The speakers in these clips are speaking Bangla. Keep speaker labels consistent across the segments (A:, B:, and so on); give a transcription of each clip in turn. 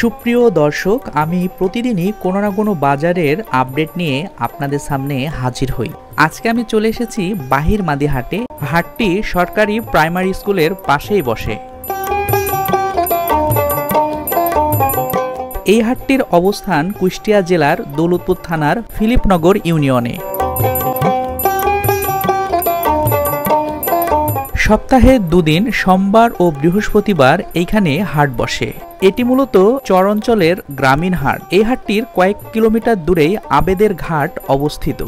A: সুপ্রিয় দর্শক, আমি প্রতিদিনই কোনো না কোনো বাজারের আপডেট নিয়ে আপনাদের সামনে হাজির হই। আজকে আমি চলে এসেছি বাহিরমাদি হাটে। হাটটি সরকারি প্রাইমারি স্কুলের পাশেই বসে। এই হাটটির অবস্থান কুষ্টিয়া জেলার দৌলতপুর থানার ফিলিপনগর ইউনিয়নে। সপ্তাহে দুদিন সোমবার ও বৃহস্পতিবার এইখানে হাট বসে। এটি মূলত চর অঞ্চলের গ্রামীণ হাট। এই হাটটির কয়েক কিলোমিটার দূরেই আবেদের ঘাট অবস্থিত।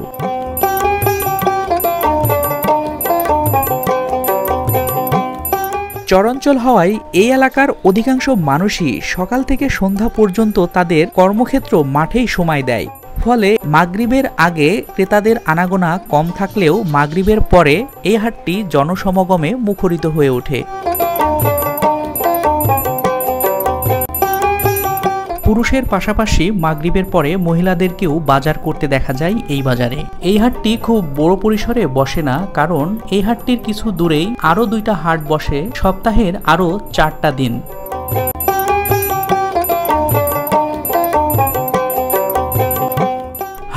A: চরাঞ্চল হওয়ায় এই এলাকার অধিকাংশ মানুষই সকাল থেকে সন্ধ্যা পর্যন্ত তাদের কর্মক্ষেত্র মাঠেই সময় দেয়। ফলে মাগরিবের আগে ক্রেতাদের আনাগোনা কম থাকলেও মাগরিবের পরে এই হাটটি জনসমাগমে মুখরিত হয়ে ওঠে। পুরুষের পাশাপাশি মাগরিবের পরে মহিলাদেরকেও বাজার করতে দেখা যায় এই বাজারে। এই হাটটি খুব বড় পরিসরে বসে না, কারণ এই হাটটির কিছু দূরেই আরো দুইটা হাট বসে সপ্তাহের আরো 4টা দিন।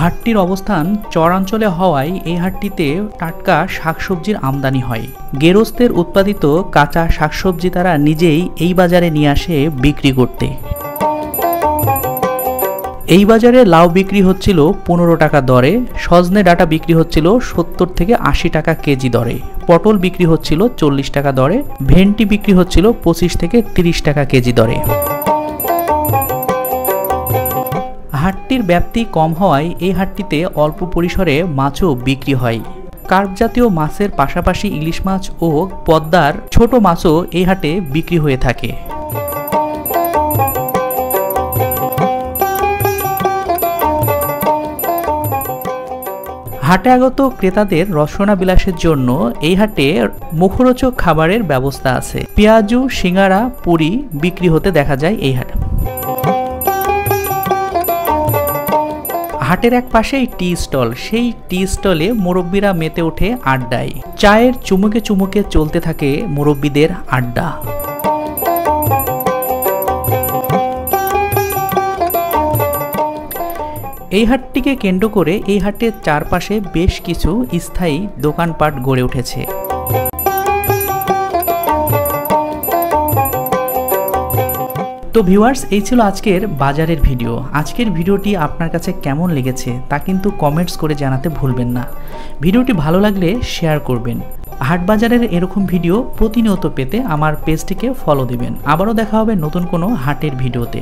A: হাটটির অবস্থান চরাঞ্চলে হওয়ায় এই হাটটিতে টাটকা শাকসবজির আমদানি হয়। গেরস্তের উৎপাদিত কাঁচা শাকসবজি তারা নিজেই এই বাজারে নিয়ে আসে বিক্রি করতে। এই বাজারে লাউ বিক্রি হচ্ছিল 15 টাকা দরে, সজনে ডাঁটা বিক্রি হচ্ছিল 70 থেকে 80 টাকা কেজি দরে, পটল বিক্রি হচ্ছিল 40 টাকা দরে, ভেন্ডি বিক্রি হচ্ছিল 25 থেকে 30 টাকা কেজি দরে। হাটটির ব্যাপ্তি কম হওয়ায় এই হাটটিতে অল্প পরিসরে মাছও বিক্রি হয়। কার্প জাতীয় মাছের পাশাপাশি ইলিশ মাছ ও পদ্মার ছোট মাছও এই হাটে বিক্রি হয়ে থাকে। হাটে আগত ক্রেতাদের রসনা বিলাসের জন্য এই হাটে মুখরোচক খাবারের ব্যবস্থা আছে। পেঁয়াজু, সিঙ্গারা, পুরি বিক্রি হতে দেখা যায় এই হাটে। হাটের এক পাশেই টি স্টল। সেই টি স্টলে মুরব্বীরা মেতে ওঠে আড্ডায়। চায়ের চুমুকে চুমুকে চলতে থাকে মুরব্বীদের আড্ডা। এই হাটটিকে কেন্দ্র করে এই হাটের চারপাশে বেশ কিছু স্থায়ী দোকানপাট গড়ে উঠেছে। তো ভিউয়ার্স, এই ছিল আজকের বাজারের ভিডিও। আজকের ভিডিওটি আপনার কাছে কেমন লেগেছে তা কিন্তু কমেন্টস করে জানাতে ভুলবেন না। ভিডিওটি ভালো লাগলে শেয়ার করবেন। হাট বাজারের এরকম ভিডিও প্রতিনিয়ত পেতে আমার পেজটিকে ফলো দিবেন। আবারও দেখা হবে নতুন কোনো হাটের ভিডিওতে।